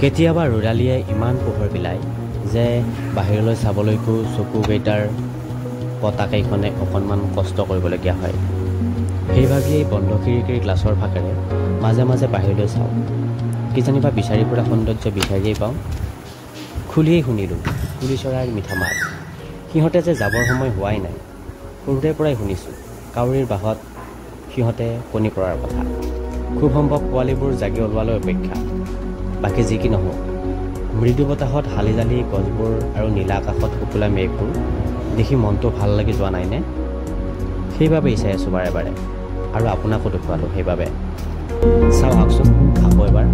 কেতিয়াবা ৰ'দালিয়ে ইমান পোহৰ পেলায় যে বাহিৰলৈ চাবলৈকো চকুকেইটাৰ পতাকেইখনে অকণমান কষ্ট কৰিবলগীয়া হয়। সেইভাগেই বন্ধ খিৰিকীৰ গ্লাছৰ ফাকেৰে মাজে মাজে বাহিৰলৈ চাওঁ। কিজানিবা বিচাৰি ফুৰা সৌন্দৰ্য বিচাৰিয়েই পাওঁ। খুলিয়েই শুনিলোঁ কুলি চৰাইৰ মিঠা মাত। সিহঁতে যে যাবৰ সময় হোৱাই নাই। সৰুৰে পৰাই শুনিছোঁ কাউৰীৰ বাহত সিহঁতে কণী পৰাৰ কথা। খুব সম্ভৱ পোৱালিবোৰ জাগি ওলোৱালৈ অপেক্ষা। বাকী যি কি নহওক, মৃদু বতাহত হালি জালি গছবোৰ আৰু নীলা আকাশত শুকুলা মেঘবোৰ দেখি মনটো ভাল লাগি যোৱা নাইনে? সেইবাবেই চাই আছোঁ বাৰে বাৰে, আৰু আপোনাকো দেখুৱালোঁ সেইবাবে। চাওঁ আহকচোন আকৌ এবাৰ।